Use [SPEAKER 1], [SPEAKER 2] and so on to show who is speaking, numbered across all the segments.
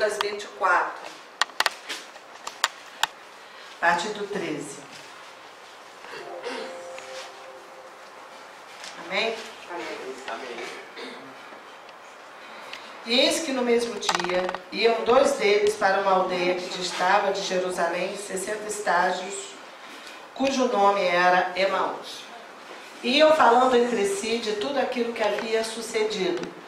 [SPEAKER 1] Lucas 24, a partir do 13. Amém?
[SPEAKER 2] Amém.
[SPEAKER 1] E eis que no mesmo dia iam dois deles para uma aldeia que distava de Jerusalém 60 estádios, cujo nome era Emaús. Iam falando entre si de tudo aquilo que havia sucedido.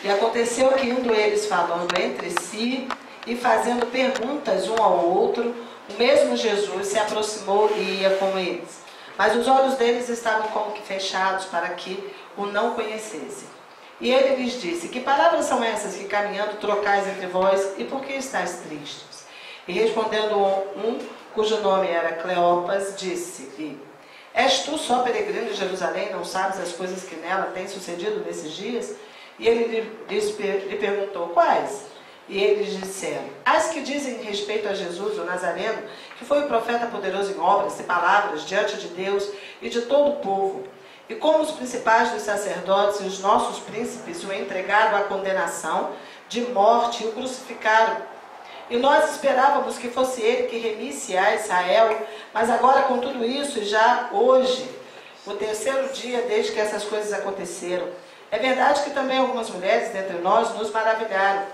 [SPEAKER 1] E aconteceu que indo eles falando entre si e fazendo perguntas um ao outro, o mesmo Jesus se aproximou e ia com eles. Mas os olhos deles estavam como que fechados para que o não conhecessem. E ele lhes disse: que palavras são essas que caminhando trocais entre vós, e por que estáis tristes? E respondendo um, cujo nome era Cleopas, disse-lhe: és tu só peregrino de Jerusalém, não sabes as coisas que nela têm sucedido nesses dias? E ele lhe perguntou: quais? E eles disseram: as que dizem respeito a Jesus, o Nazareno, que foi o profeta poderoso em obras e palavras diante de Deus e de todo o povo. E como os principais dos sacerdotes e os nossos príncipes o entregaram à condenação de morte e o crucificaram. E nós esperávamos que fosse ele que remisse a Israel, mas agora com tudo isso, e já hoje, o terceiro dia desde que essas coisas aconteceram, é verdade que também algumas mulheres dentre nós nos maravilharam,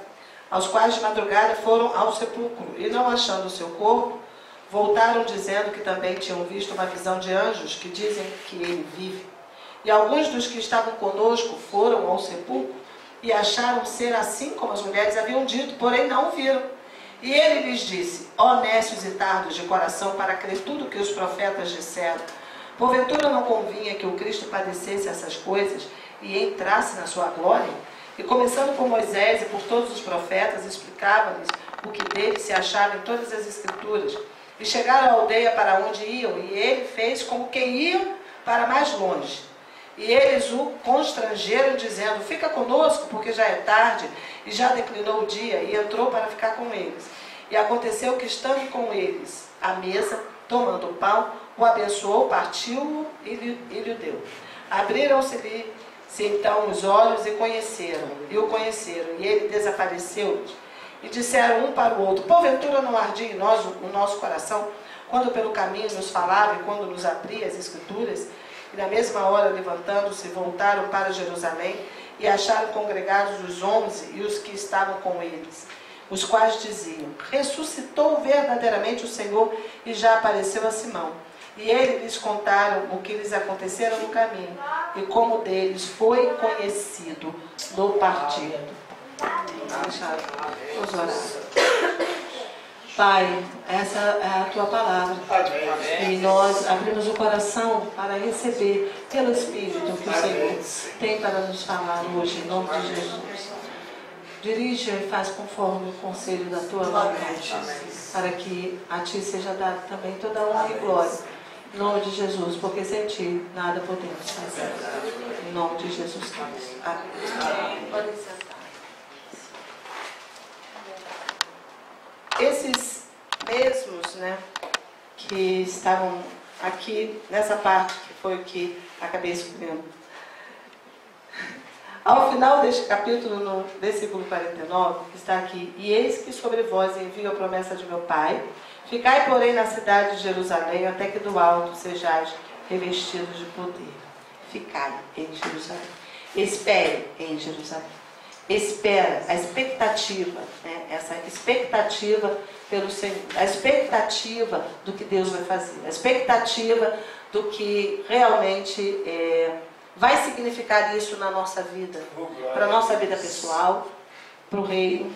[SPEAKER 1] aos quais de madrugada foram ao sepulcro, e não achando o seu corpo, voltaram dizendo que também tinham visto uma visão de anjos que dizem que ele vive. E alguns dos que estavam conosco foram ao sepulcro e acharam ser assim como as mulheres haviam dito, porém não o viram. E ele lhes disse: ó nécios e tardos de coração, para crer tudo o que os profetas disseram. Porventura não convinha que o Cristo padecesse essas coisas e entrasse na sua glória? E começando por Moisés e por todos os profetas, explicava-lhes o que dele se achava em todas as escrituras. E chegaram à aldeia para onde iam, e ele fez como quem ia para mais longe. E eles o constrangeram, dizendo: fica conosco, porque já é tarde, e já declinou o dia, e entrou para ficar com eles. E aconteceu que, estando com eles à mesa, tomando o pão, o abençoou, partiu-o e lhe deu. Abriram-se-lhe então os olhos e o conheceram, e ele desapareceu-lhes. E disseram um para o outro: porventura não ardia em nós o nosso coração, quando pelo caminho nos falava e quando nos abria as escrituras? E na mesma hora, levantando-se, voltaram para Jerusalém e acharam congregados os 11 e os que estavam com eles, os quais diziam: ressuscitou verdadeiramente o Senhor e já apareceu a Simão. E eles lhes contaram o que lhes acontecera no caminho e como deles foi conhecido no partido. Vamos orar. Pai, essa é a tua palavra. E nós abrimos o coração para receber pelo Espírito que o Senhor tem para nos falar hoje, em nome de Jesus. Dirige e faz conforme o conselho da tua vontade, para que a ti seja dada também toda a honra e glória, em nome de Jesus, porque sem ti nada podemos fazer. Em nome de Jesus Cristo. Amém. Podem sentar. Esses mesmos, que estavam aqui nessa parte, que foi o que acabei escolhendo. Ao final deste capítulo, no versículo 49, está aqui: e eis que sobre vós envio a promessa de meu Pai, ficai, porém, na cidade de Jerusalém, até que do alto sejais revestidos de poder. Ficai em Jerusalém. Espere em Jerusalém. Espera, a expectativa, essa expectativa pelo Senhor, a expectativa do que Deus vai fazer, a expectativa do que realmente vai significar isso na nossa vida, para a nossa vida pessoal, para o reino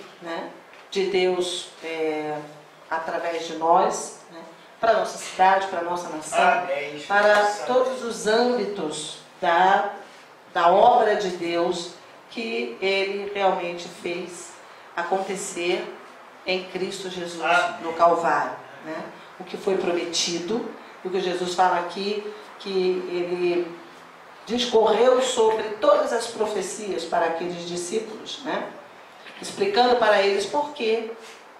[SPEAKER 1] de Deus através de nós, para a nossa cidade, para a nossa nação, para todos os âmbitos da obra de Deus que Ele realmente fez acontecer em Cristo Jesus no Calvário. O que foi prometido, o que Jesus fala aqui, que Ele discorreu sobre todas as profecias para aqueles discípulos, explicando para eles por que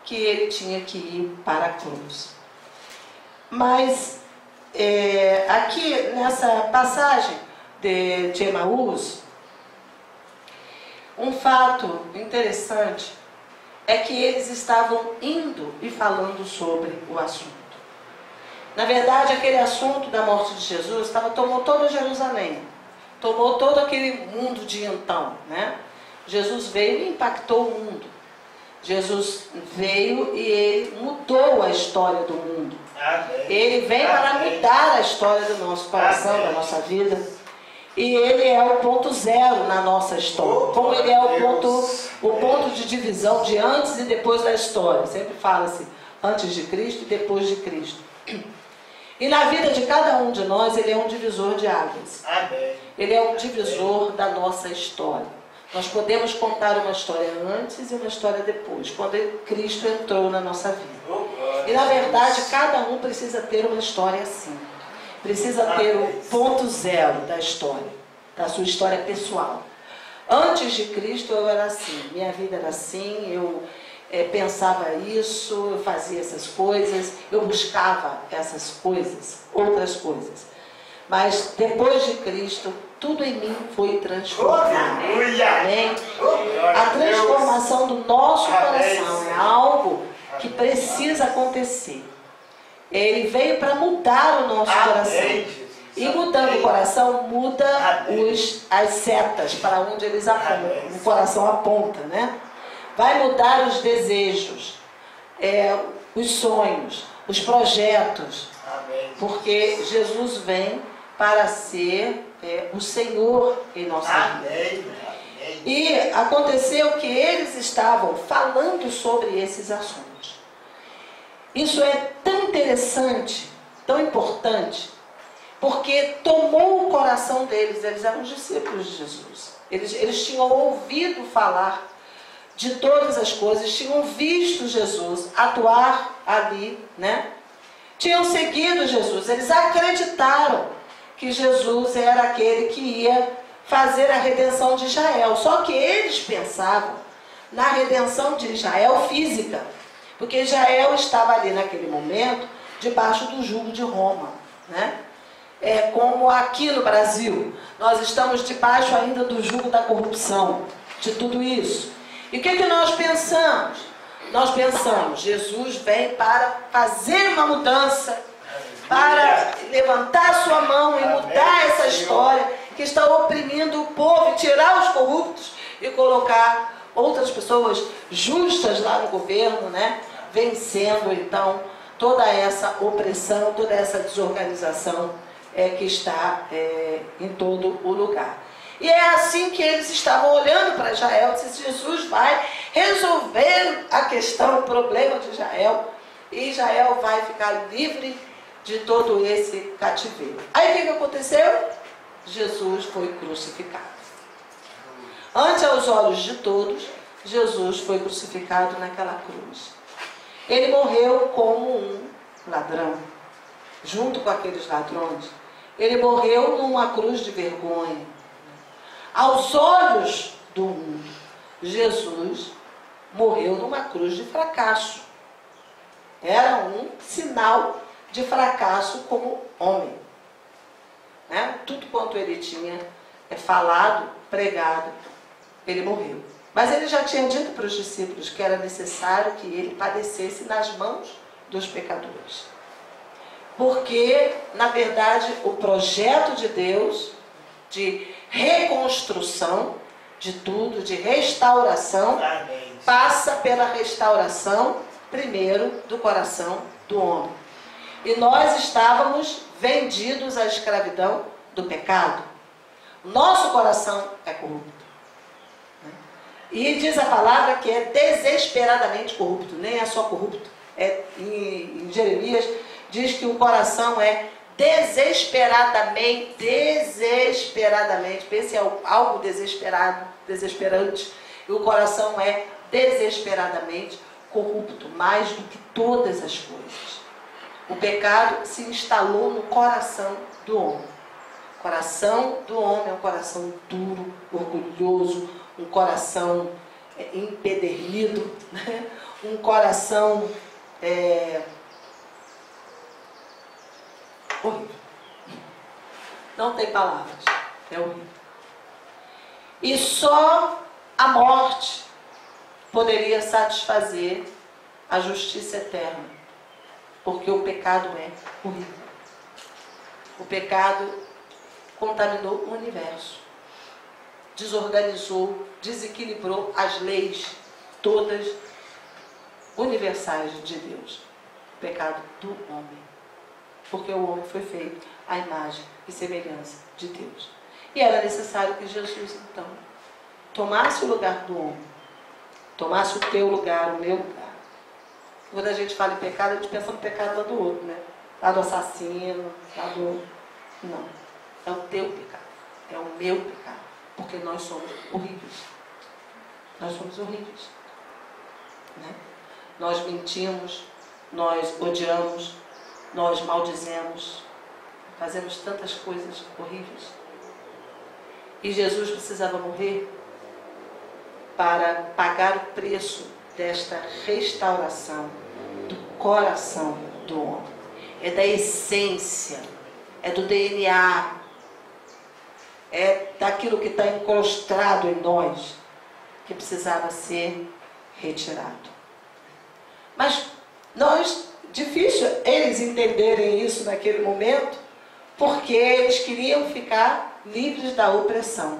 [SPEAKER 1] Ele tinha que ir para a cruz. Mas aqui nessa passagem de Emaús, um fato interessante é que eles estavam indo e falando sobre o assunto. Na verdade, aquele assunto da morte de Jesus tomou toda Jerusalém, tomou todo aquele mundo de então, né? Jesus veio e impactou o mundo. Jesus veio e ele mudou a história do mundo. Ele vem para mudar a história do nosso coração, da nossa vida. E ele é o ponto zero na nossa história. Como ele é o ponto de divisão de antes e depois da história. Sempre fala-se antes de Cristo e depois de Cristo. E na vida de cada um de nós, ele é um divisor de águas. Ele é um divisor da nossa história. Nós podemos contar uma história antes e uma história depois, quando Cristo entrou na nossa vida. E na verdade, cada um precisa ter uma história assim. Precisa ter o ponto zero da história, da sua história pessoal. Antes de Cristo eu era assim, minha vida era assim, eu pensava isso, eu fazia essas coisas, eu buscava essas coisas, outras coisas. Mas depois de Cristo, tudo em mim foi transformado. Amém? A transformação do nosso coração é algo que precisa acontecer. Ele veio para mudar o nosso coração. E mudando o coração, muda as setas para onde eles apontam. O coração aponta, né? Vai mudar os desejos, os sonhos, os projetos. Porque Jesus vem para ser o Senhor em nossa vida. E aconteceu que eles estavam falando sobre esses assuntos. Isso é tão interessante, tão importante, porque tomou o coração deles. Eles eram discípulos de Jesus. Eles tinham ouvido falar de todas as coisas, tinham visto Jesus atuar ali, né? Tinham seguido Jesus, eles acreditaram que Jesus era aquele que ia fazer a redenção de Israel. Só que eles pensavam na redenção de Israel física, porque Israel estava ali naquele momento debaixo do jugo de Roma, né? Como aqui no Brasil, nós estamos debaixo ainda do jugo da corrupção, de tudo isso. E o que nós pensamos? Nós pensamos, Jesus vem para fazer uma mudança, para levantar sua mão e mudar essa história que está oprimindo o povo, e tirar os corruptos e colocar outras pessoas justas lá no governo, né? Vencendo então toda essa opressão, toda essa desorganização que está em todo o lugar. E é assim que eles estavam olhando para Israel, se Jesus vai resolver a questão, o problema de Israel, e Israel vai ficar livre de todo esse cativeiro. Aí o que aconteceu? Jesus foi crucificado. Ante aos olhos de todos, Jesus foi crucificado naquela cruz. Ele morreu como um ladrão, junto com aqueles ladrões. Ele morreu numa cruz de vergonha. Aos olhos do mundo, Jesus morreu numa cruz de fracasso. Era um sinal de fracasso como homem. Tudo quanto ele tinha falado, pregado, ele morreu. Mas ele já tinha dito para os discípulos que era necessário que ele padecesse nas mãos dos pecadores. Porque, na verdade, o projeto de Deus de reconstrução de tudo, de restauração, passa pela restauração, primeiro, do coração do homem. E nós estávamos vendidos à escravidão do pecado. O nosso coração é corrupto. E diz a palavra que é desesperadamente corrupto, nem é só corrupto. Em Jeremias diz que o coração é desesperadamente, pense em algo desesperado, desesperante, e o coração é desesperadamente corrupto, mais do que todas as coisas. O pecado se instalou no coração do homem. O coração do homem é um coração duro, orgulhoso, um coração empedernido, né? Um coração horrível. Não tem palavras. É horrível. E só a morte poderia satisfazer a justiça eterna, porque o pecado é horrível. O pecado contaminou o universo, desorganizou, desequilibrou as leis todas universais de Deus. O pecado do homem, porque o homem foi feito à imagem e semelhança de Deus. E era necessário que Jesus, então, tomasse o lugar do homem, tomasse o teu lugar, o meu lugar. Quando a gente fala em pecado, a gente pensa no pecado lá do outro, né? Lá do assassino, lá do... Não. É o teu pecado. É o meu pecado. Porque nós somos horríveis. Nós somos horríveis. Né? Nós mentimos, nós odiamos, nós maldizemos, fazemos tantas coisas horríveis. E Jesus precisava morrer para pagar o preço desta restauração do coração do homem. É da essência, é do DNA, é daquilo que está incrustado em nós, que precisava ser retirado. Mas difícil eles entenderem isso naquele momento, porque eles queriam ficar livres da opressão.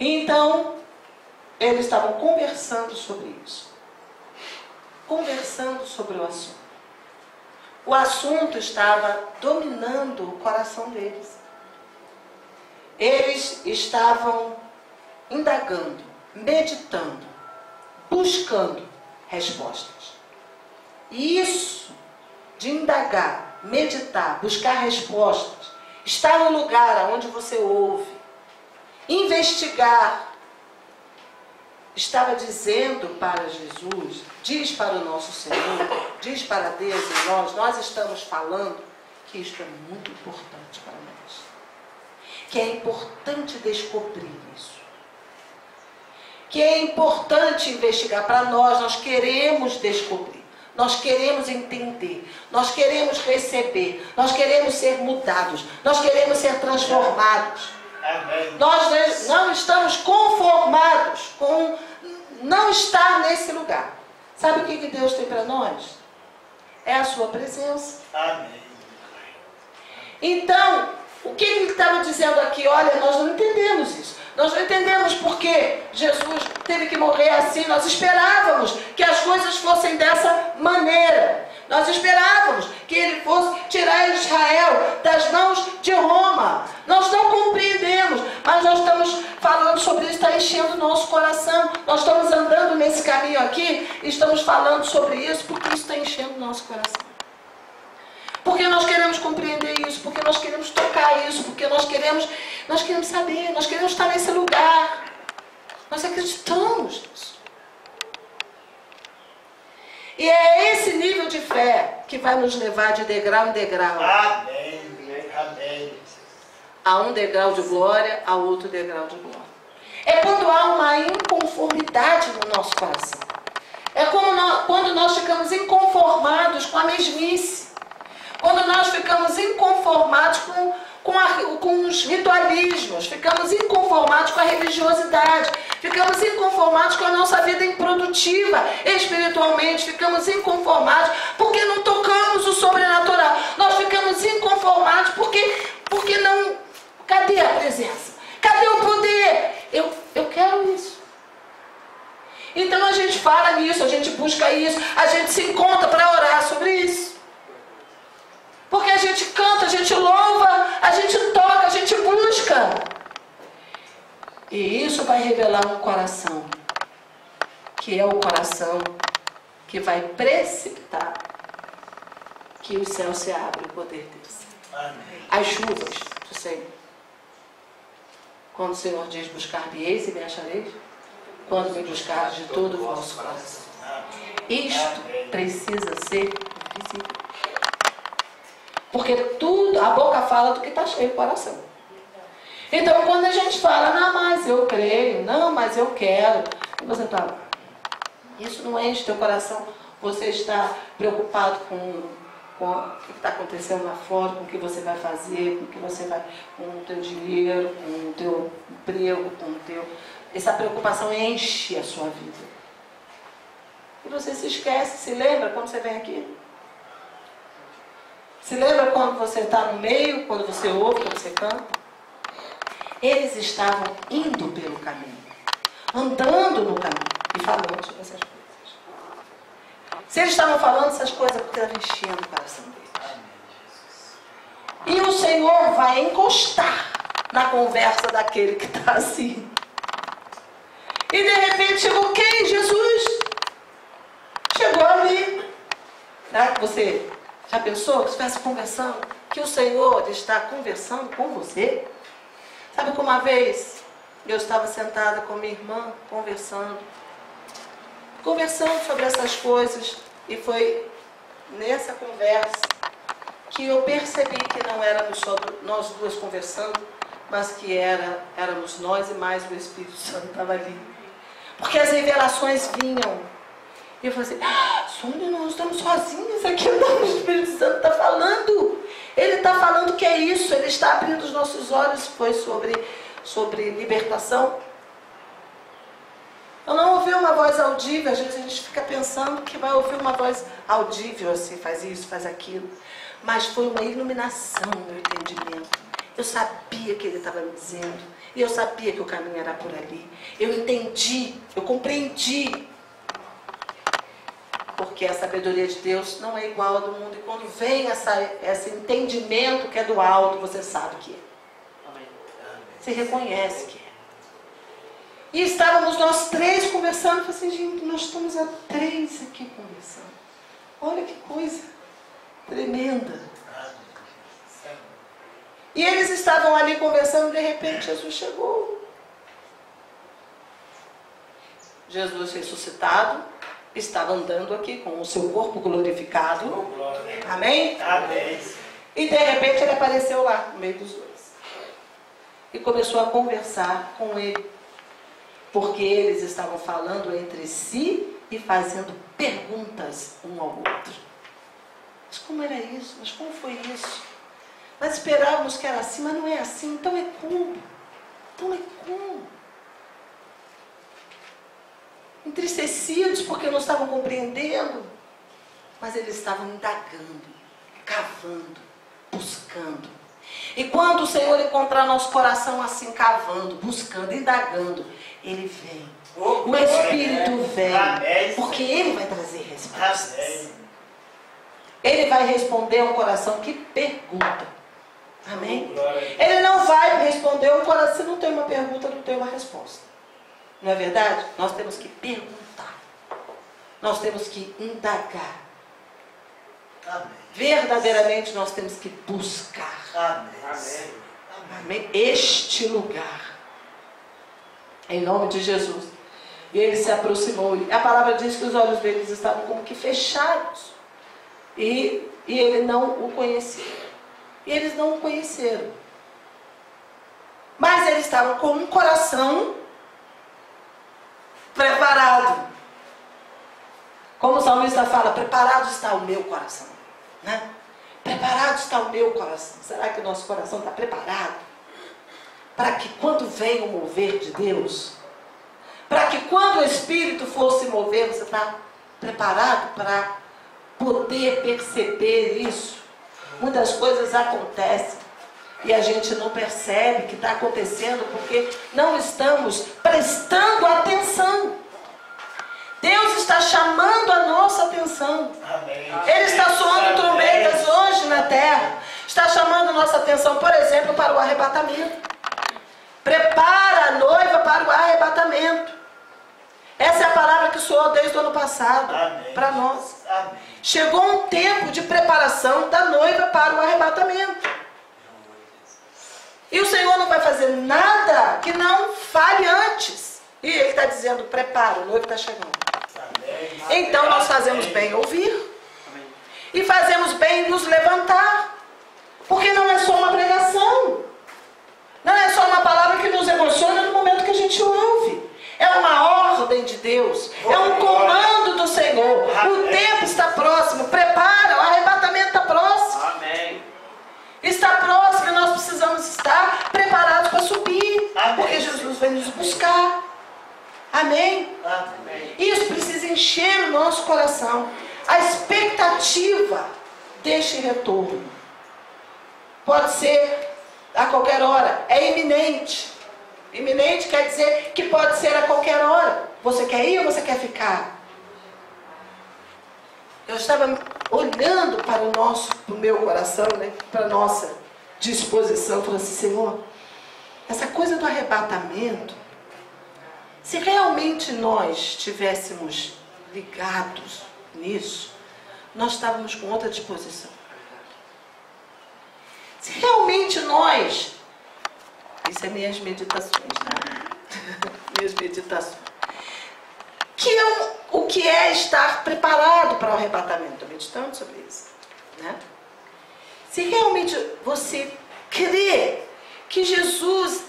[SPEAKER 1] Então, eles estavam conversando sobre isso. Conversando sobre o assunto. O assunto estava dominando o coração deles. Eles estavam indagando, meditando, buscando respostas. E isso de indagar, meditar, buscar respostas, estar no lugar onde você ouve, investigar, estava dizendo para Jesus, diz para o nosso Senhor, diz para Deus e nós estamos falando que isto é muito importante para nós. Que é importante descobrir isso. Que é importante investigar para nós queremos descobrir. Nós queremos entender, nós queremos receber, nós queremos ser mudados, nós queremos ser transformados. Amém. Nós não estamos conformados com não estar nesse lugar. Sabe o que Deus tem para nós? É a sua presença. Amém. Então, o que ele estava dizendo aqui? Olha, nós não entendemos isso. Nós não entendemos porque Jesus teve que morrer assim. Nós esperávamos que as coisas fossem dessa maneira. Nós esperávamos que ele fosse tirar Israel das mãos de Roma. Nós não compreendemos, mas nós estamos falando sobre isso, está enchendo o nosso coração. Nós estamos andando nesse caminho aqui e estamos falando sobre isso porque isso está enchendo o nosso coração. Porque nós queremos compreender isso, porque nós queremos tocar isso, porque nós queremos saber, nós queremos estar nesse lugar. Nós acreditamos nisso. E é esse nível de fé que vai nos levar de degrau em degrau. Amém. Amém. A um degrau de glória, a outro degrau de glória. É quando há uma inconformidade no nosso coração. É quando nós ficamos inconformados com a mesmice. Quando nós ficamos inconformados com os ritualismos, ficamos inconformados com a religiosidade, ficamos inconformados com a nossa vida improdutiva espiritualmente, ficamos inconformados porque não tocamos o sobrenatural, nós ficamos inconformados porque não... Cadê a presença? Cadê o poder? Eu quero isso. Então a gente fala nisso, a gente busca isso, a gente se encontra para orar sobre isso. Porque a gente canta, a gente louva, a gente toca, a gente busca. E isso vai revelar um coração, que é o coração que vai precipitar que o céu se abre, o poder desse. As chuvas do Senhor. Quando o Senhor diz buscar-me-eis e me achareis, quando me buscares de todo o vosso coração. Isto precisa ser visível. Porque tudo, a boca fala do que está cheio o coração. Então, quando a gente fala, não, mas eu creio, não, mas eu quero, e você fala, isso não enche teu coração, você está preocupado com o que está acontecendo lá fora, com o que você vai fazer, com o que você vai, com o teu dinheiro, com o teu emprego, com o teu... essa preocupação enche a sua vida. E você se esquece, se lembra quando você vem aqui? Se lembra quando você está no meio, quando você ouve, quando você canta? Eles estavam indo pelo caminho, andando no caminho e falando sobre essas coisas. Se eles estavam falando essas coisas, porque estavam enchendo o coração deles. E o Senhor vai encostar na conversa daquele que está assim. E de repente chegou quem? Jesus. Chegou ali. Será que você já pensou que estivesse conversando? Que o Senhor está conversando com você? Sabe que uma vez eu estava sentada com minha irmã, conversando sobre essas coisas, e foi nessa conversa que eu percebi que não éramos só nós duas conversando, mas que éramos nós e mais o Espírito Santo estava ali. Porque as revelações vinham. E eu falei assim, Sônia, nós estamos sozinhos aqui, não, o Espírito Santo está falando. Ele está falando que é isso, ele está abrindo os nossos olhos. Foi sobre libertação. Eu não ouvi uma voz audível. Às vezes a gente fica pensando que vai ouvir uma voz audível, assim, faz isso, faz aquilo. Mas foi uma iluminação no meu entendimento. Eu sabia que ele estava me dizendo. E eu sabia que o caminho era por ali. Eu entendi, eu compreendi. Porque a sabedoria de Deus não é igual a do mundo. E quando vem esse entendimento que é do alto, você sabe que é. Você reconhece que é. E estávamos nós três conversando. Eu falei assim, gente, nós estamos a três aqui conversando. Olha que coisa tremenda. E eles estavam ali conversando, de repente Jesus chegou. Jesus ressuscitado, estava andando aqui com o seu corpo glorificado. Amém?
[SPEAKER 2] Amém.
[SPEAKER 1] E de repente ele apareceu lá, no meio dos dois. E começou a conversar com ele. Porque eles estavam falando entre si e fazendo perguntas um ao outro. Mas como era isso? Mas como foi isso? Mas esperávamos que era assim, mas não é assim. Então é como? Então é como? Entristecidos porque não estavam compreendendo. Mas eles estavam indagando, cavando, buscando. E quando o Senhor encontrar nosso coração assim, cavando, buscando, indagando, Ele vem. O Espírito vem. Porque Ele vai trazer respostas. Ele vai responder a um coração que pergunta. Amém? Ele não vai responder um coração. Se não tem uma pergunta, não tem uma resposta. Não é verdade? Nós temos que perguntar. Nós temos que indagar.
[SPEAKER 2] Amém.
[SPEAKER 1] Verdadeiramente nós temos que buscar.
[SPEAKER 2] Amém.
[SPEAKER 1] Amém? Este lugar. Em nome de Jesus. E ele se aproximou. A palavra diz que os olhos deles estavam como que fechados. E ele não o conhecia. E eles não o conheceram. Mas eles estavam com um coração preparado. Como o salmista fala, preparado está o meu coração. Né? Preparado está o meu coração. Será que o nosso coração está preparado? Para que quando vem o mover de Deus, para que quando o Espírito for se mover, você está preparado para poder perceber isso? Muitas coisas acontecem e a gente não percebe que está acontecendo porque não estamos prestando atenção. Deus está chamando a nossa atenção.
[SPEAKER 2] Amém.
[SPEAKER 1] Ele está soando trombetas hoje na terra. Está chamando a nossa atenção, por exemplo, para o arrebatamento. Prepara a noiva para o arrebatamento. Essa é a palavra que soou desde o ano passado para nós.
[SPEAKER 2] Amém.
[SPEAKER 1] Chegou um tempo de preparação da noiva para o arrebatamento. E o Senhor não vai fazer nada que não fale antes. E Ele está dizendo, prepara, o noivo está chegando.
[SPEAKER 2] Amém.
[SPEAKER 1] Então nós fazemos bem em ouvir. E fazemos bem em nos levantar. Porque não é só uma pregação. Não é só uma palavra que nos emociona no momento que a gente ouve. É uma ordem de Deus. É um comando do Senhor. O tempo está próximo. Prepara, o arrebatamento está próximo.
[SPEAKER 2] Amém.
[SPEAKER 1] Está próximo e nós precisamos estar preparados para subir.
[SPEAKER 2] Amém.
[SPEAKER 1] Porque Jesus vem nos buscar. Amém?
[SPEAKER 2] Amém.
[SPEAKER 1] Isso precisa encher o nosso coração. A expectativa deste retorno pode ser a qualquer hora. É iminente. Iminente quer dizer que pode ser a qualquer hora. Você quer ir ou você quer ficar? Eu estava olhando para o meu coração, né? Para a nossa disposição. Falei assim, Senhor, essa coisa do arrebatamento, se realmente nós estivéssemos ligados nisso, nós estávamos com outra disposição. Se realmente nós... Isso é minhas meditações, tá? Minhas meditações. O que é estar preparado para o arrebatamento? Estou meditando sobre isso, né? Se realmente você crê que Jesus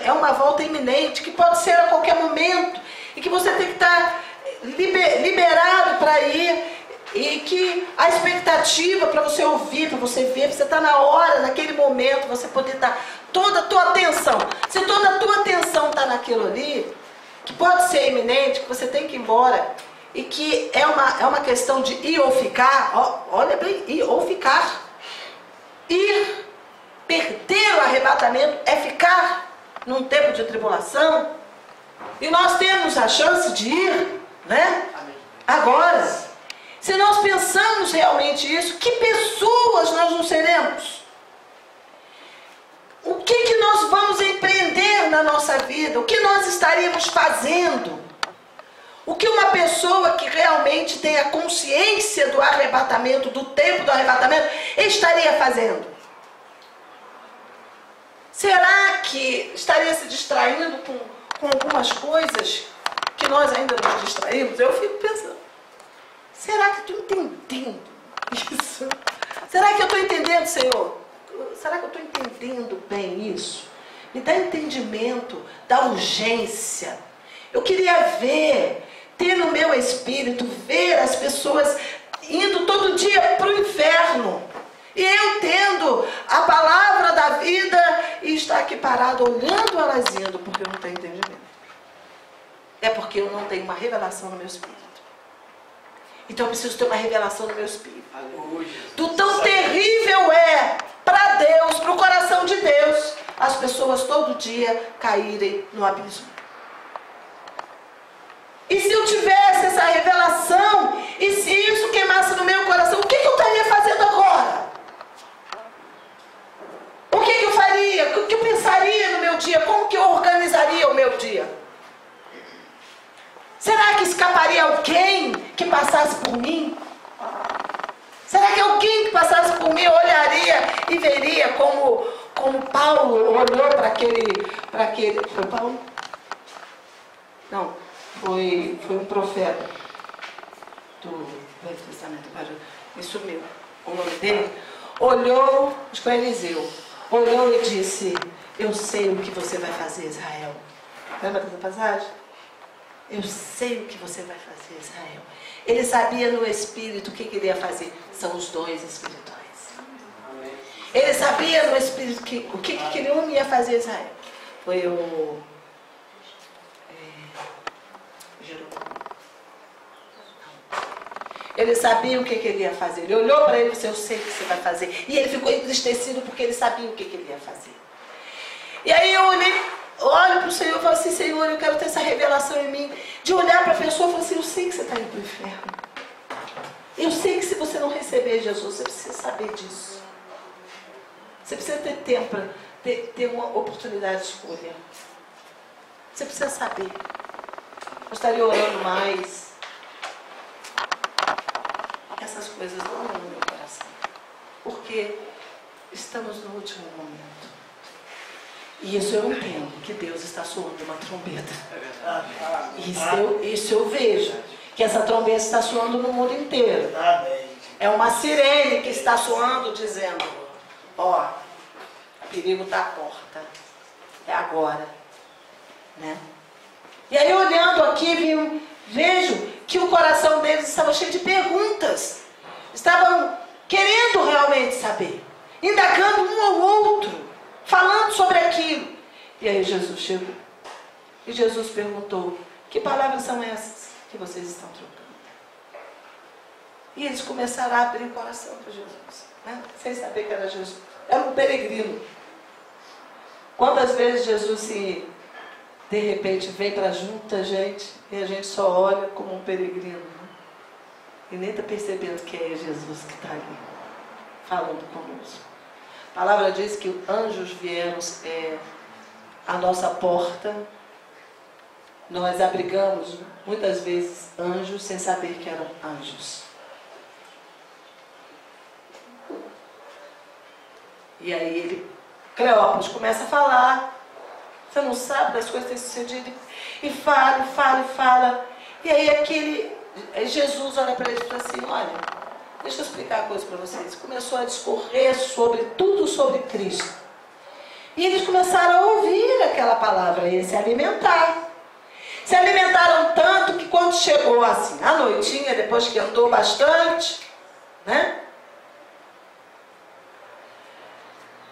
[SPEAKER 1] é uma volta iminente, que pode ser a qualquer momento, e que você tem que estar liberado para ir, e que a expectativa para você ouvir, para você ver, você está na hora, naquele momento, você poder estar toda a tua atenção. Se toda a tua atenção está naquilo ali, que pode ser iminente, que você tem que ir embora, e que é uma questão de ir ou ficar, olha bem, ir ou ficar. Ir, perder o arrebatamento é ficar num tempo de tribulação, e nós temos a chance de ir, né? Agora. Se nós pensamos realmente isso, que pessoas nós não seremos? O que nós vamos empreender na nossa vida? O que nós estaríamos fazendo? O que uma pessoa que realmente tem a consciência do arrebatamento, do tempo do arrebatamento, estaria fazendo? Será que estaria se distraindo com algumas coisas que nós ainda nos distraímos? Eu fico pensando. Será que eu estou entendendo isso? Será que eu estou entendendo, Senhor? Será que eu estou entendendo bem isso? Me dá entendimento da urgência. Eu queria ter no meu espírito, ver as pessoas indo todo dia para o inferno. E eu tendo a palavra da vida e estar aqui parado olhando elas indo, porque eu não tenho entendimento. É porque eu não tenho uma revelação no meu espírito. Então eu preciso ter uma revelação no meu espírito. Do tão terrível é para Deus, para o coração de Deus, as pessoas todo dia caírem no abismo. E se eu tivesse essa revelação, e se isso queimasse no meu coração, o que eu estaria fazendo agora? O que eu faria? O que eu pensaria no meu dia? Como que eu organizaria o meu dia? Será que escaparia alguém que passasse por mim? Será que alguém que passasse por mim olharia e veria como Paulo olhou para aquele... Foi Paulo? Não, foi um profeta do Velho Testamento. Me sumiu o nome dele. Olhou, acho que foi Eliseu. Olhou e disse, eu sei o que você vai fazer, Israel. Lembra dessa passagem? Eu sei o que você vai fazer, Israel. Ele sabia no espírito o que ele ia fazer. São os dons espirituais. Ele sabia no espírito o que aquele homem ia fazer, Israel. Foi o Jeroboão. Ele sabia o que ele ia fazer. Ele olhou para ele e disse, eu sei o que você vai fazer. E ele ficou entristecido porque ele sabia o que ele ia fazer. E aí eu olho para o Senhor e falo assim, Senhor, eu quero ter essa revelação em mim, de olhar para a pessoa e falar assim, eu sei que você está indo para o inferno. Eu sei que se você não receber Jesus, você precisa saber disso. Você precisa ter tempo para ter uma oportunidade de escolha. Você precisa saber. Eu estaria orando mais. Essas coisas não estão no meu coração. Porque estamos no último momento. E isso eu entendo, que Deus está soando uma trombeta. Isso eu vejo, que essa trombeta está soando no mundo inteiro. É uma sirene que está soando, dizendo, ó, o perigo está à porta. É agora. Né? E aí olhando aqui, vejo que o coração deles estava cheio de perguntas. Estavam querendo realmente saber. Indagando um ao outro. Falando sobre aquilo. E aí Jesus chegou. E Jesus perguntou: que palavras são essas que vocês estão trocando? E eles começaram a abrir o coração para Jesus, né? Sem saber que era Jesus. Era um peregrino. Quantas vezes Jesus, de repente, vem para junto a gente e a gente só olha como um peregrino, né? E nem está percebendo que é Jesus que está ali, falando conosco. A palavra diz que anjos vieram à nossa porta. Nós abrigamos, muitas vezes, anjos sem saber que eram anjos. E aí Cleópatra começa a falar. Você não sabe das coisas que têm sucedido. E fala. E aí Jesus olha para ele e fala assim: olha, deixa eu explicar uma coisa para vocês. Começou a discorrer tudo sobre Cristo. E eles começaram a ouvir aquela palavra e se alimentar. Se alimentaram tanto que quando chegou assim, à noitinha, depois que andou bastante, né?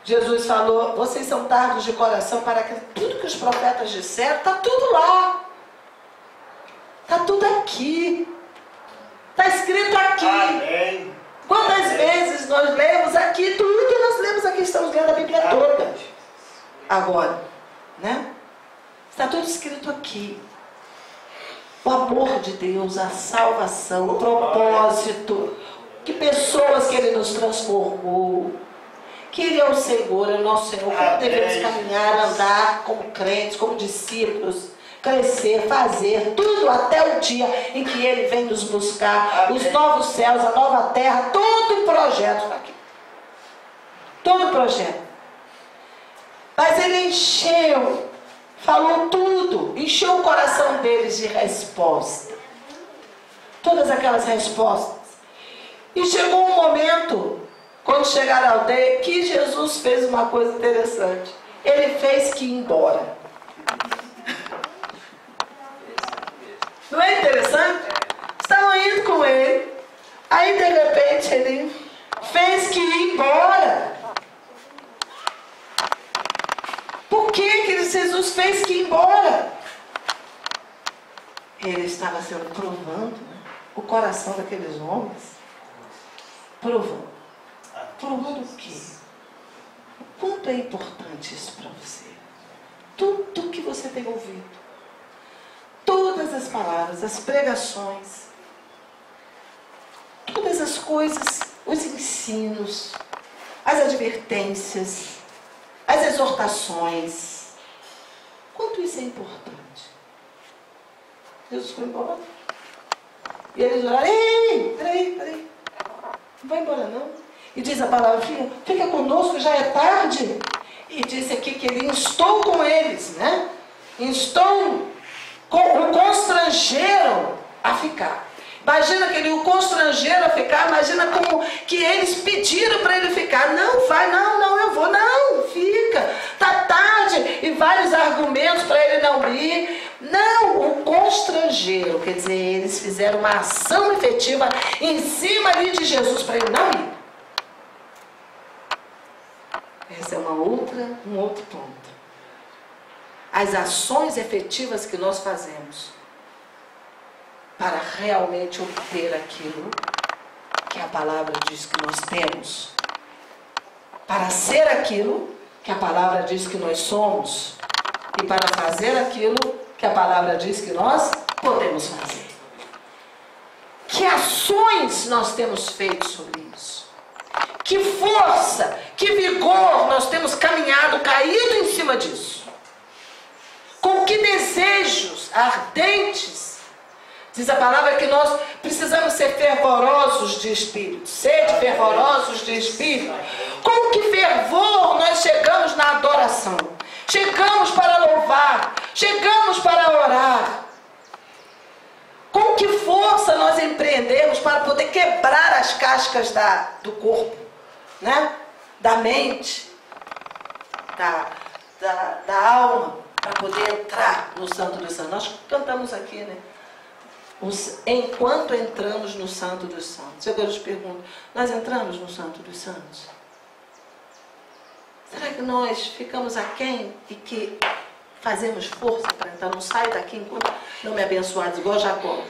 [SPEAKER 1] Jesus falou: vocês são tardos de coração para que tudo que os profetas disseram, está tudo lá. Está tudo aqui. Está escrito aqui.
[SPEAKER 2] Amém.
[SPEAKER 1] Quantas vezes nós lemos aqui, tudo que nós lemos aqui, estamos lendo a Bíblia toda. Agora, né? Está tudo escrito aqui. O amor de Deus, a salvação, o propósito, que pessoas que Ele nos transformou, que Ele é o Senhor, é o nosso Senhor, como devemos caminhar, andar como crentes, como discípulos, crescer, fazer, tudo até o dia em que Ele vem nos buscar, os novos céus, a nova terra, todo o projeto está aqui. Todo o projeto. Mas Ele encheu, falou tudo, encheu o coração deles de resposta. Todas aquelas respostas. E chegou um momento, quando chegaram à aldeia, que Jesus fez uma coisa interessante. Ele fez que ir embora. Não é interessante? Estavam indo com ele. Aí de repente ele fez que ir embora. Por que Jesus fez que ir embora? Ele estava sendo provando, né, o coração daqueles homens. Provando. Provando o quê? O quanto é importante isso para você? Tudo que você tem ouvido, todas as palavras, as pregações, todas as coisas, os ensinos, as advertências, as exortações, quanto isso é importante. Jesus foi embora. E eles oraram: ei, peraí, não vai embora não. E diz a palavra: filha, fica conosco, já é tarde. E diz aqui que ele instou com eles, né? O constrangeram a ficar. Imagina que ele o constrangeram a ficar. Imagina como que eles pediram para ele ficar. Não, vai, não, eu vou. Não, fica, tá tarde. E vários argumentos para ele não ir. Não, o constrangeram. Quer dizer, eles fizeram uma ação efetiva em cima ali de Jesus para ele não ir. Esse é um outro ponto. As ações efetivas que nós fazemos para realmente obter aquilo que a palavra diz que nós temos, para ser aquilo que a palavra diz que nós somos, e para fazer aquilo que a palavra diz que nós podemos fazer. Que ações nós temos feito sobre isso? Que força, que vigor nós temos caminhado, caído em cima disso? Com que desejos ardentes? Diz a palavra que nós precisamos ser fervorosos de espírito. Sede fervorosos de espírito. Com que fervor nós chegamos na adoração? Chegamos para louvar. Chegamos para orar. Com que força nós empreendemos para poder quebrar as cascas do corpo, né? Da mente, da alma, para poder entrar no Santo dos Santos. Nós cantamos aqui, né? Enquanto entramos no Santo dos Santos. Eu te pergunto, nós entramos no Santo dos Santos? Será que nós ficamos aquém e que fazemos força para entrar. Não saio daqui enquanto não me abençoares, igual Jacó.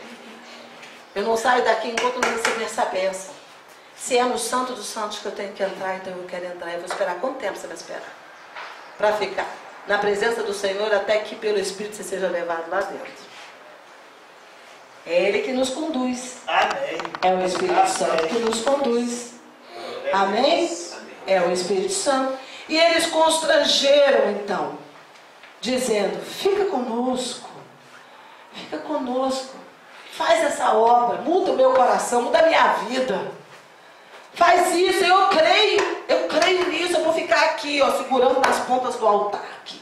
[SPEAKER 1] Eu não saio daqui enquanto não receber essa bênção. Se é no Santo dos Santos que eu tenho que entrar, então eu quero entrar. Eu vou esperar. Quanto tempo você vai esperar? Para ficar na presença do Senhor até que pelo Espírito você seja levado lá dentro. É Ele que nos conduz.
[SPEAKER 2] Amém.
[SPEAKER 1] É o Espírito Santo que nos conduz. Amém? É o Espírito Santo. E eles constrangeram então, dizendo, fica conosco, faz essa obra, muda o meu coração, muda a minha vida. Faz isso, eu creio nisso, eu vou ficar aqui, ó, segurando nas pontas do altar aqui,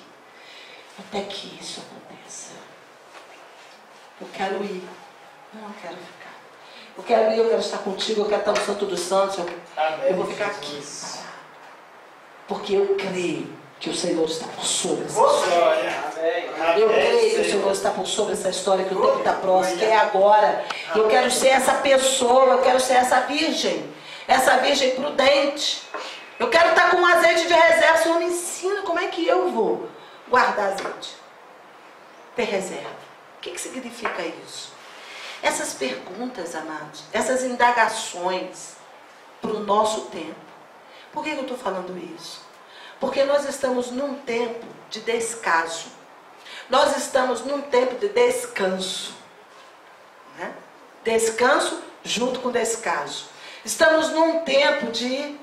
[SPEAKER 1] até que isso aconteça. Eu quero ir. Eu não quero ficar. Eu quero ir, eu quero estar contigo, eu quero estar no Santo dos Santos. Eu vou ficar aqui. Porque eu creio que o Senhor está por sobre essa história. Eu creio que o Senhor está por sobre essa história, que o tempo está próximo, que é agora. Eu quero ser essa pessoa, eu quero ser essa virgem prudente. Eu quero estar com um azeite de reserva. O Senhor me ensina como é que eu vou guardar azeite. Ter reserva. O que significa isso? Essas perguntas, amados, essas indagações para o nosso tempo. Por que eu estou falando isso? Porque nós estamos num tempo de descaso. Nós estamos num tempo de descanso. Né? Descanso junto com descaso. Estamos num tempo de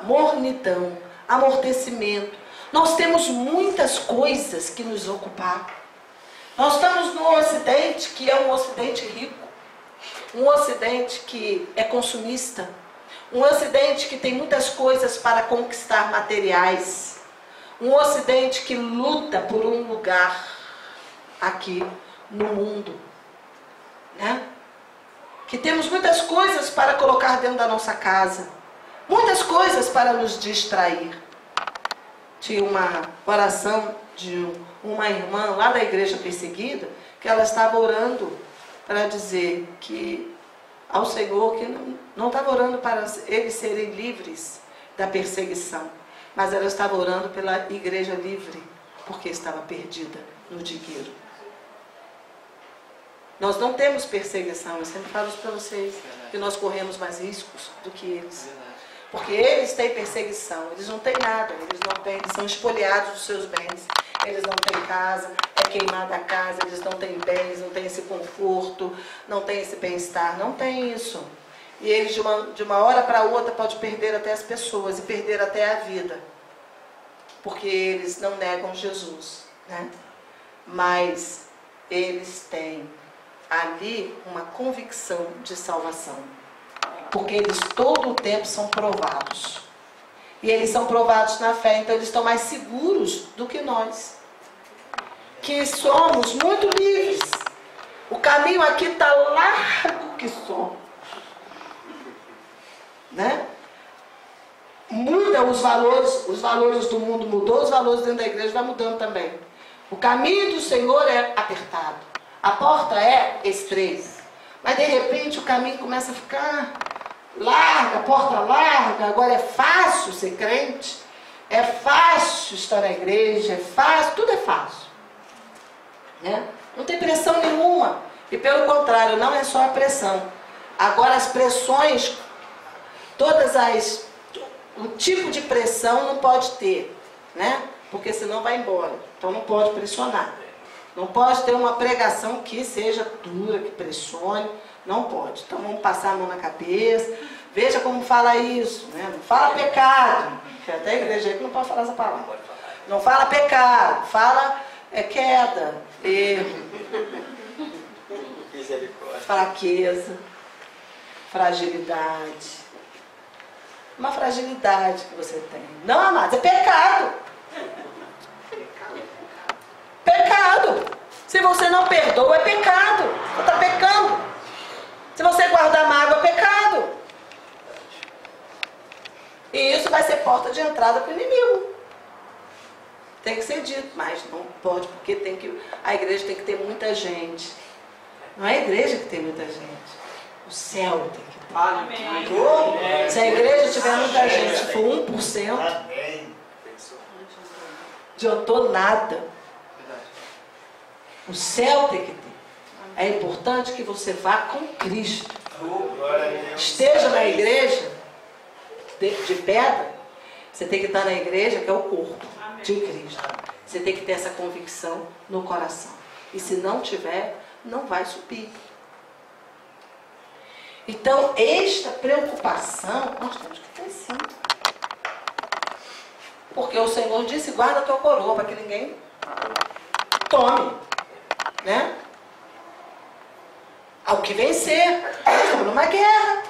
[SPEAKER 1] mornidão, amortecimento. Nós temos muitas coisas que nos ocupar. Nós estamos no Ocidente, que é um Ocidente rico, um Ocidente que é consumista, um Ocidente que tem muitas coisas para conquistar materiais, um Ocidente que luta por um lugar aqui no mundo, né? Que temos muitas coisas para colocar dentro da nossa casa, muitas coisas para nos distrair. Tinha uma oração de uma irmã lá da igreja perseguida, que ela estava orando para dizer que ao Senhor, que não estava orando para eles serem livres da perseguição, mas ela estava orando pela igreja livre, porque estava perdida no dinheiro. Nós não temos perseguição, eu sempre falo isso para vocês, que nós corremos mais riscos do que eles. Porque eles têm perseguição, eles não têm nada, eles são espoliados dos seus bens, eles não têm casa, é queimada a casa, eles não têm bens, não têm esse conforto, não têm esse bem-estar, não tem isso. E eles de uma hora para outra podem perder até as pessoas e perder até a vida, porque eles não negam Jesus, né? Mas eles têm ali uma convicção de salvação. Porque eles todo o tempo são provados. E eles são provados na fé, então eles estão mais seguros do que nós. Que somos muito livres. O caminho aqui está largo que somos. Né? Muda os valores do mundo mudou, os valores dentro da igreja vai mudando também. O caminho do Senhor é apertado. A porta é estreita. Mas de repente o caminho começa a ficar larga, a porta larga, agora é fácil ser crente, é fácil estar na igreja, é fácil, tudo é fácil. Né? Não tem pressão nenhuma. E pelo contrário, não é só a pressão. Agora as pressões, o tipo de pressão não pode ter, né? Porque senão vai embora. Então não pode pressionar. Não pode ter uma pregação que seja dura, que pressione. Não pode. Então vamos passar a mão na cabeça. Veja como fala isso. Né? Não fala pecado. Tem até a igreja aí que não pode falar essa palavra. Não fala pecado. Fala queda, erro, fraqueza, fragilidade. Uma fragilidade que você tem. Não, amados, é pecado. Pecado. Se você não perdoa, é pecado. Você está pecando. Se você guardar mágoa, é pecado. E isso vai ser porta de entrada para o inimigo. Tem que ser dito, mas não pode, porque a igreja tem que ter muita gente. Não é a igreja que tem muita gente. O céu tem que ter. Amém. Se a igreja tiver muita gente, se for 1%, adiantou nada. O céu tem que ter. É importante que você vá com Cristo. Esteja na igreja de pedra. Você tem que estar na igreja, que é o corpo de Cristo. Você tem que ter essa convicção no coração. E se não tiver, não vai subir. Então, esta preocupação, nós temos que ter sim. Porque o Senhor disse, guarda a tua coroa, para que ninguém tome. Né? Ao que vencer. Estamos numa guerra.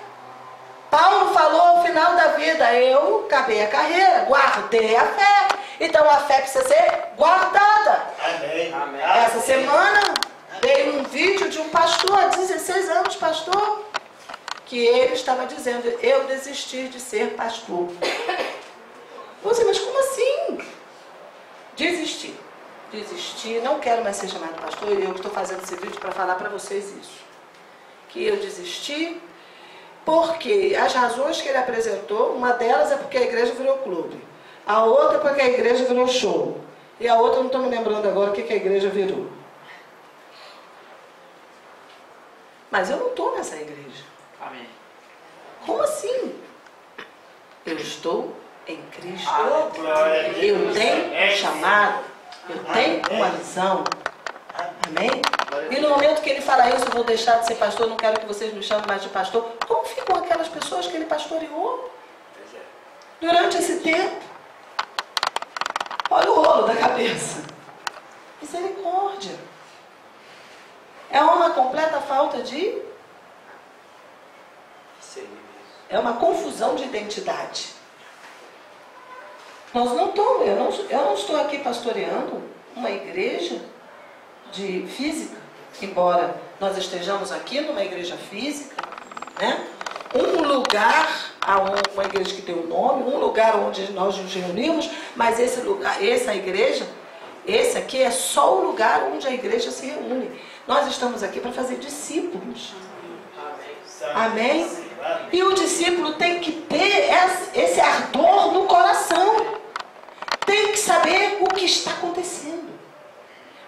[SPEAKER 1] Paulo falou no final da vida, eu acabei a carreira, guardei a fé. Então a fé precisa ser guardada.
[SPEAKER 2] Amém.
[SPEAKER 1] Essa semana veio um vídeo de um pastor, 16 anos pastor, que ele estava dizendo, eu desisti de ser pastor. Você, mas como assim? Desisti, não quero mais ser chamado pastor, e eu estou fazendo esse vídeo para falar para vocês isso. Que eu desisti, porque as razões que ele apresentou, uma delas é porque a igreja virou clube, a outra é porque a igreja virou show, e a outra eu não estou me lembrando agora o que a igreja virou. Mas eu não estou nessa igreja.
[SPEAKER 2] Amém.
[SPEAKER 1] Como assim? Eu estou em Cristo.
[SPEAKER 2] Amém.
[SPEAKER 1] Eu tenho um chamado, eu tenho uma visão. Amém? E no momento que ele fala isso, eu vou deixar de ser pastor, não quero que vocês me chamem mais de pastor. Como ficam aquelas pessoas que ele pastoreou durante esse tempo? Olha o rolo da cabeça. Misericórdia. É uma completa falta de... É uma confusão de identidade. Eu não estou aqui pastoreando uma igreja de física, embora nós estejamos aqui numa igreja física, né? Um lugar, uma igreja que tem um nome, um lugar onde nós nos reunimos, mas esse lugar, essa igreja, esse aqui é só o lugar onde a igreja se reúne. Nós estamos aqui para fazer discípulos. Amém? E o discípulo tem que ter esse ardor no coração. Tem que saber o que está acontecendo.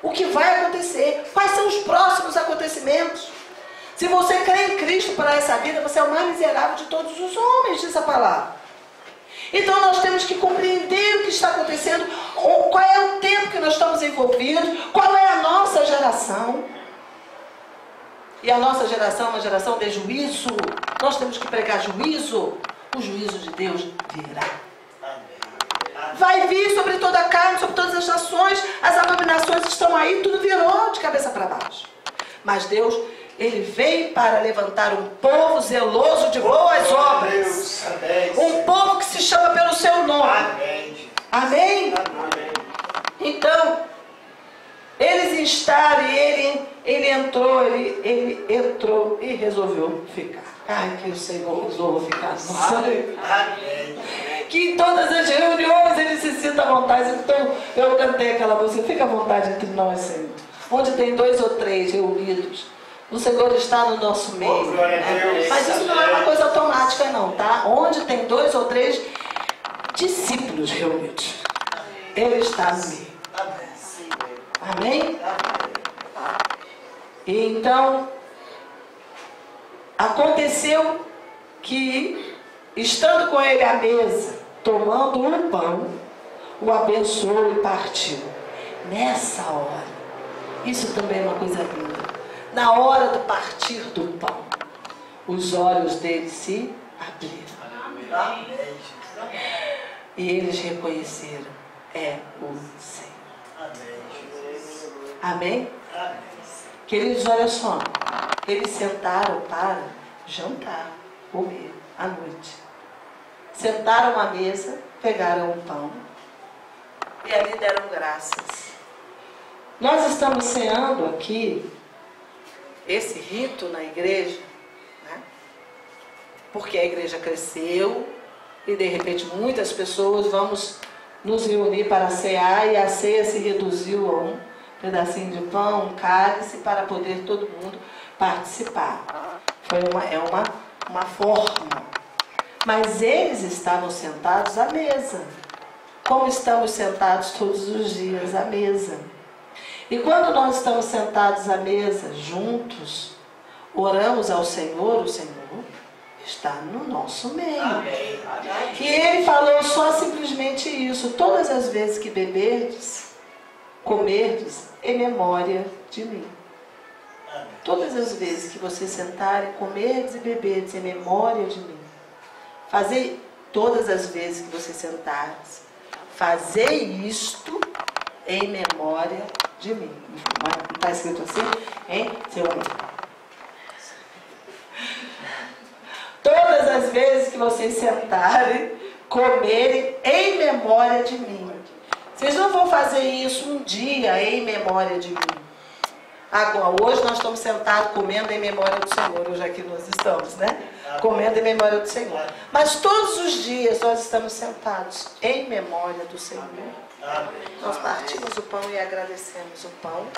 [SPEAKER 1] O que vai acontecer. Quais são os próximos acontecimentos. Se você crê em Cristo para essa vida, você é o mais miserável de todos os homens, diz a palavra. Então nós temos que compreender o que está acontecendo. Qual é o tempo que nós estamos envolvidos. Qual é a nossa geração. E a nossa geração é uma geração de juízo. Nós temos que pregar juízo. O juízo de Deus virá. Vai vir sobre toda a carne, sobre todas as nações. As abominações estão aí, tudo virou de cabeça para baixo. Mas Deus, Ele veio para levantar um povo zeloso de boas obras. Um povo que se chama pelo seu nome. Amém? Então, eles instaram e ele entrou e resolveu ficar. Ai, que o Senhor resolveu ficar. Que em todas as reuniões ele se sinta à vontade. Então, eu cantei aquela música, fica à vontade entre nós, Senhor. Onde tem 2 ou 3 reunidos, o Senhor está no nosso meio. Né? Mas isso não é uma coisa automática, não, tá? Onde tem 2 ou 3 discípulos reunidos, Ele está no meio. Amém? E então, aconteceu que, estando com ele à mesa, tomando um pão, o abençoou e partiu. Nessa hora, isso também é uma coisa linda. Na hora do partir do pão, os olhos dele se abriram. E eles reconheceram, é o Senhor. Amém? Queridos, olha só. Eles sentaram para jantar, comer à noite. Sentaram à mesa, pegaram o pão e ali deram graças. Nós estamos ceando aqui esse rito na igreja, né? Porque a igreja cresceu e de repente muitas pessoas vamos nos reunir para cear e a ceia se reduziu a um pedacinho de pão, um cálice, para poder todo mundo participar. É uma forma. Mas eles estavam sentados à mesa. como estamos sentados todos os dias à mesa. E quando nós estamos sentados à mesa, juntos, oramos ao Senhor, o Senhor está no nosso meio.
[SPEAKER 2] Amém.
[SPEAKER 1] E ele falou só simplesmente isso: todas as vezes que beberdes, comerdes, em memória de mim. Todas as vezes que vocês sentarem, comerdes e beberdes em memória de mim. Fazei, todas as vezes que vocês sentarem, fazei isto em memória de mim. Não está escrito assim? Hein? Seu amigo. Todas as vezes que vocês sentarem, comerem em memória de mim. Vocês não vão fazer isso um dia em memória de mim. Agora, hoje nós estamos sentados comendo em memória do Senhor. Hoje aqui nós estamos, né? Comendo em memória do Senhor. Mas todos os dias nós estamos sentados em memória do Senhor. Nós partimos o pão e agradecemos o pão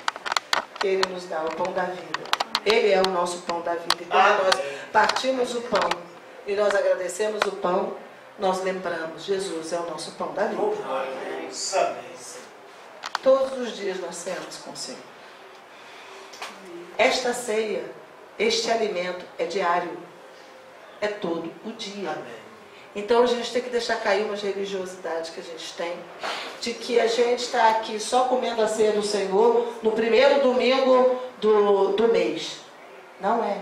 [SPEAKER 1] que Ele nos dá, o pão da vida. Ele é o nosso pão da vida. E quando nós partimos o pão e nós agradecemos o pão, nós lembramos, Jesus é o nosso pão da vida. Todos os dias nós ceamos com o Senhor. Esta ceia, este alimento é diário. É todo o dia. Então a gente tem que deixar cair umas religiosidades que a gente tem, de que a gente está aqui só comendo a ceia do Senhor no primeiro domingo do mês. Não é.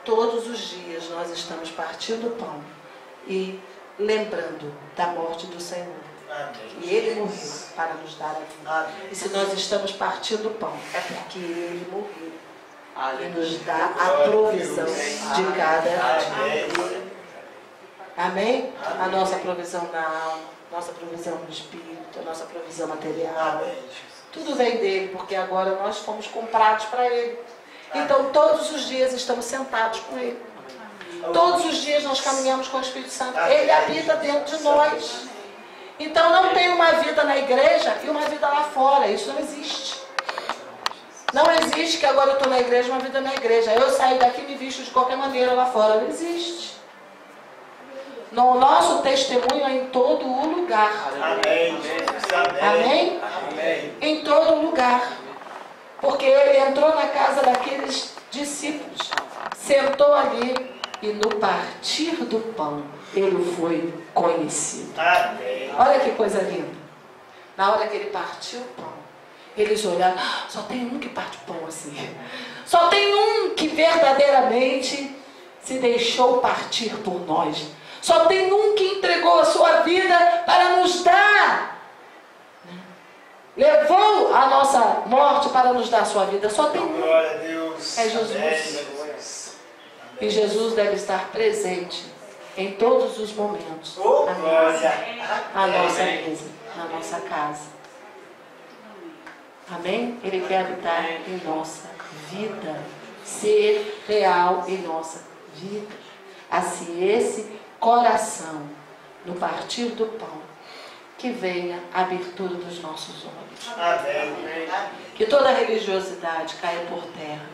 [SPEAKER 1] Todos os dias nós estamos partindo o pão e lembrando da morte do Senhor. E Ele morreu para nos dar a vida. E se nós estamos partindo o pão, é porque Ele morreu e nos dá a provisão de cada dia. Amém? A nossa provisão na alma, nossa provisão no espírito, a nossa provisão material. Tudo vem dele, porque agora nós fomos comprados para Ele. Então todos os dias estamos sentados com Ele. Todos os dias nós caminhamos com o Espírito Santo. Ele habita dentro de nós. Então não tem uma vida na igreja e uma vida lá fora. Isso não existe. Não existe que agora eu estou na igreja e uma vida na igreja. Eu saio daqui e me visto de qualquer maneira lá fora. Não existe. No nosso testemunho é em todo o lugar.
[SPEAKER 2] Amém.
[SPEAKER 1] Amém?
[SPEAKER 2] Amém.
[SPEAKER 1] Em todo lugar. Porque ele entrou na casa daqueles discípulos, sentou ali e no partir do pão ele foi conhecido.
[SPEAKER 2] Amém.
[SPEAKER 1] Olha que coisa linda. Na hora que ele partiu o pão, eles olharam, só tem um que parte pão assim. Só tem um que verdadeiramente se deixou partir por nós. Só tem um que entregou a sua vida para nos dar. Levou a nossa morte para nos dar a sua vida. Só tem um.
[SPEAKER 2] Glória a Deus.
[SPEAKER 1] É Jesus. E Jesus deve estar presente em todos os momentos. Na nossa mesa, na nossa casa. Amém? Ele quer habitar em nossa vida. Ser real em nossa vida. Assim, esse coração, no partir do pão, que venha a abertura dos nossos olhos.
[SPEAKER 2] Amém.
[SPEAKER 1] Que toda religiosidade caia por terra.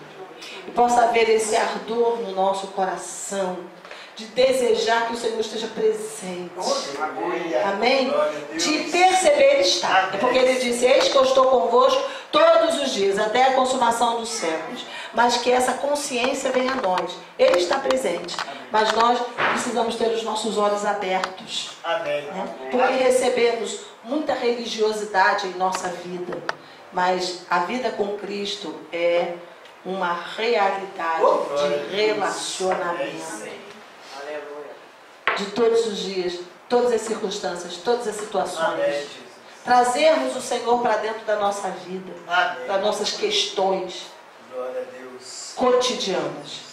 [SPEAKER 1] E possa haver esse ardor no nosso coração, de desejar que o Senhor esteja presente. Amém? De perceber Ele está. É porque Ele disse, eis que eu estou convosco todos os dias, até a consumação dos séculos. Mas que essa consciência venha a nós. Ele está presente. Mas nós precisamos ter os nossos olhos abertos.
[SPEAKER 2] Amém.
[SPEAKER 1] Né? Porque recebemos muita religiosidade em nossa vida. Mas a vida com Cristo é uma realidade de relacionamento. De todos os dias, todas as circunstâncias, todas as situações. Trazermos o Senhor para dentro da nossa vida, das nossas questões cotidianas.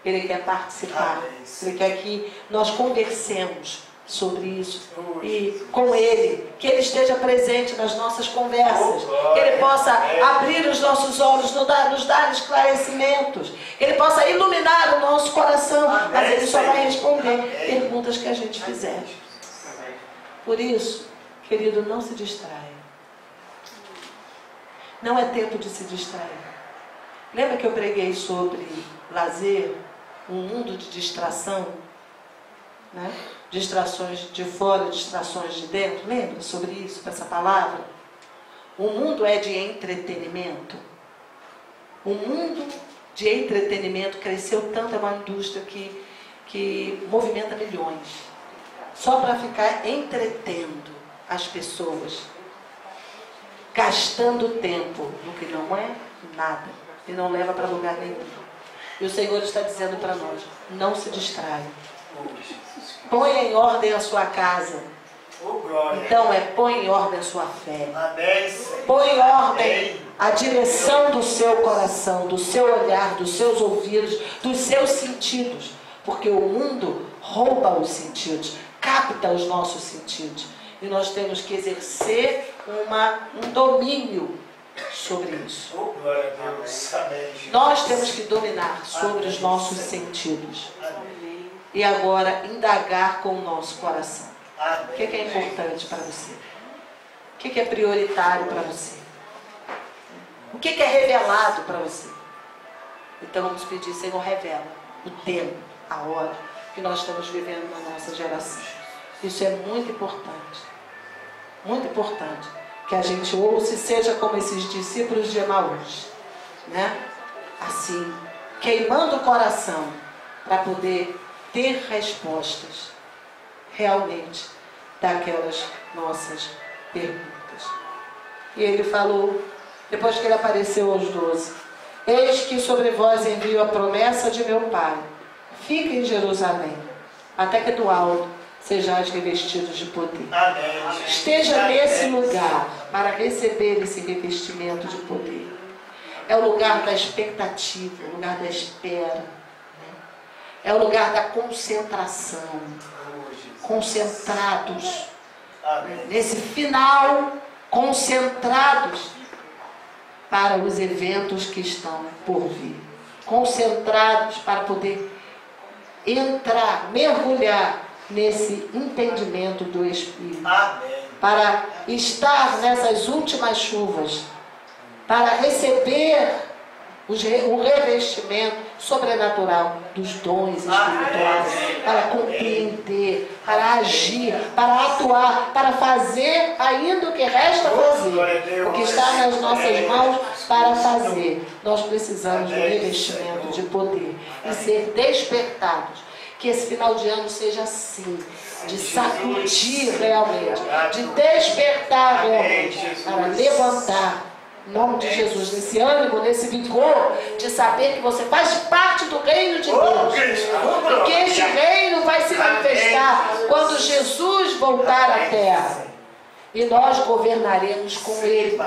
[SPEAKER 1] Ele quer participar. Ele quer que nós conversemos sobre isso. E com Ele, que Ele esteja presente nas nossas conversas. Que Ele possa abrir os nossos olhos, nos dar esclarecimentos. Que Ele possa iluminar o nosso coração. Mas Ele só vai responder perguntas que a gente fizer. Por isso, querido, não se distraia. Não é tempo de se distrair. Lembra que eu preguei sobre lazer, um mundo de distração? Né? distrações de fora, distrações de dentro. Lembra sobre isso, com essa palavra? O mundo é de entretenimento. O mundo de entretenimento cresceu tanto, é uma indústria que movimenta milhões. Só para ficar entretendo as pessoas, gastando tempo no que não é nada e não leva para lugar nenhum. E o Senhor está dizendo para nós: não se distraia. Ponha em ordem a sua casa. Então põe em ordem a sua fé. Põe em ordem a direção do seu coração, do seu olhar, dos seus ouvidos, dos seus sentidos. Porque o mundo rouba os sentidos, capta os nossos sentidos. E nós temos que exercer um domínio sobre isso. Nós temos que dominar sobre os nossos sentidos. E agora indagar com o nosso coração. O que é importante para você? O que é prioritário para você? O que é revelado para você? Então vamos pedir: Senhor, revela o tempo, a hora que nós estamos vivendo na nossa geração. Isso é muito importante. Muito importante que a gente ouça e seja como esses discípulos de Emaús, né? Assim, queimando o coração para poder ter respostas realmente daquelas nossas perguntas. E ele falou, depois que ele apareceu aos 12: eis que sobre vós envio a promessa de meu Pai. Fique em Jerusalém, até que do alto sejais revestidos de poder. Amém. Esteja nesse lugar para receber esse revestimento de poder. É o lugar da expectativa, o lugar da espera. É o lugar da concentração. Concentrados. Nesse final, concentrados para os eventos que estão por vir. Concentrados para poder entrar, mergulhar nesse entendimento do Espírito. Amém. Para estar nessas últimas chuvas, para receber o revestimento sobrenatural dos dons espirituais, para compreender, para agir, para atuar, para fazer ainda o que resta fazer, o que está nas nossas mãos para fazer. Nós precisamos do revestimento de poder e ser despertados. Que esse final de ano seja assim, de sacudir realmente, de despertar realmente, para levantar, em nome de Jesus, nesse ânimo, nesse vigor, de saber que você faz parte do reino de Deus. E que esse reino vai se manifestar quando Jesus voltar à terra. E nós governaremos com Ele.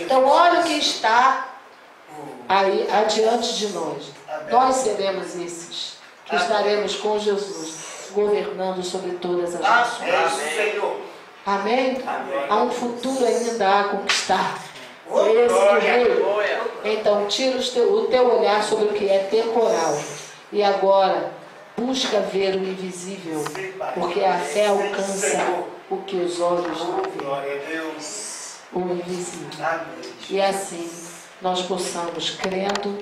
[SPEAKER 1] Então, olha o que está aí adiante de nós. Nós seremos esses que estaremos com Jesus, governando sobre todas as nações. Amém? Há um futuro ainda a conquistar. Esse do rei. Então, tira o teu olhar sobre o que é temporal. E agora, busca ver o invisível. Porque a fé alcança o que os olhos não veem. O invisível. E assim, nós possamos, crendo,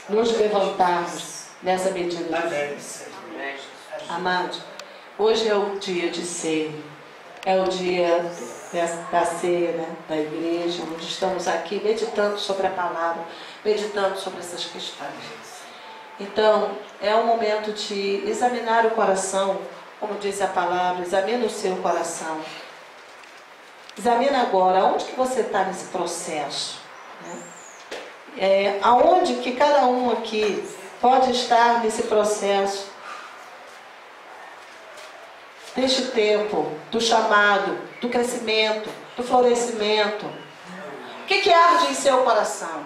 [SPEAKER 1] nos levantarmos nessa medida de fé. Amados, hoje é o dia de ceia. É o dia da ceia, né, da igreja, onde estamos aqui meditando sobre a palavra, meditando sobre essas questões. Então, é um momento de examinar o coração, como diz a palavra, examina o seu coração. Examina agora, onde que você está nesse processo? Né? Aonde que cada um aqui pode estar nesse processo deste tempo, do chamado, do crescimento, do florescimento? O que arde em seu coração?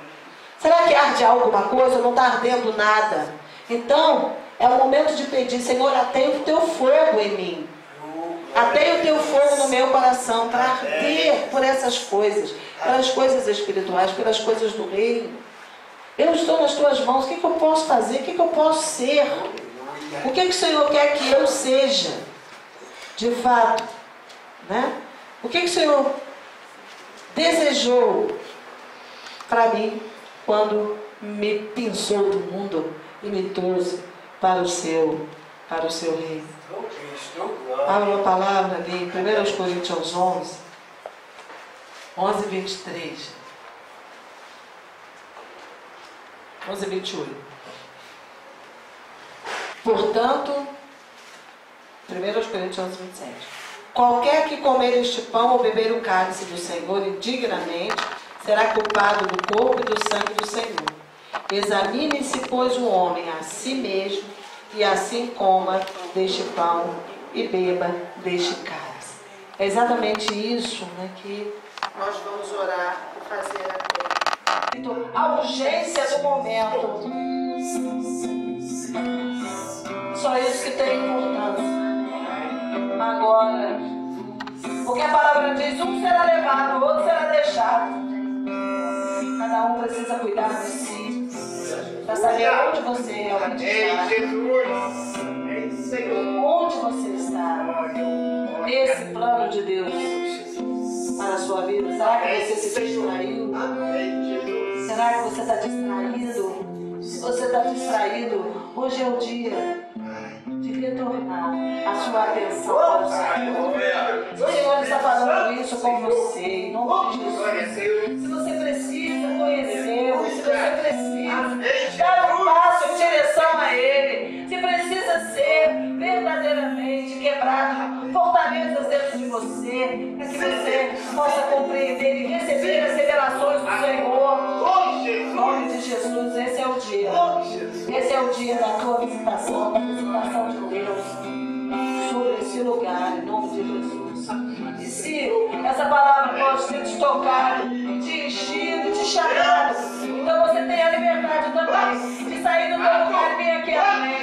[SPEAKER 1] Será que arde alguma coisa ou não está ardendo nada? Então, é o momento de pedir: Senhor, atenha o teu fogo em mim. Atenha o teu fogo no meu coração para arder por essas coisas, pelas coisas espirituais, pelas coisas do reino. Eu estou nas tuas mãos. O que eu posso fazer? O que eu posso ser? O que o Senhor quer que eu seja? De fato, né? O que o Senhor desejou para mim quando me pinçou do mundo e me trouxe para o seu reino. Há uma palavra ali, 1 Coríntios 11, 23. 11:28. Portanto, 1 Coríntios 11:27. Qualquer que comer este pão ou beber o cálice do Senhor indignamente será culpado do corpo e do sangue do Senhor. Examine-se, pois, o homem a si mesmo, e assim coma deste pão e beba deste cálice. É exatamente isso, né, que nós vamos orar e fazer agora. Então, a urgência do momento. Só isso que tem importância. Agora, porque a palavra diz, um será levado, o outro será deixado. Cada um precisa cuidar de si, para saber onde você realmente está. Onde você está nesse plano de Deus para a sua vida. Será que você se distraiu? Será que você está distraído? Se você está distraído, hoje é o dia de retornar a sua atenção para o Senhor. O Senhor está falando isso com você, em nome de Jesus. Se você precisa conhecê-lo, se você precisa dar um passo em direção a Ele, se precisa ser verdadeiramente quebrado fortalezas dentro de você, para que você possa compreender e receber as revelações do Senhor. Em nome de Jesus, esse é o dia. Esse é o dia da tua visitação, da visitação de Deus sobre esse lugar, em nome de Jesus. E se essa palavra pode ter te tocado, te enchido, te chamado, então você tem a liberdade também de sair do teu lugar e vir aqui à frente.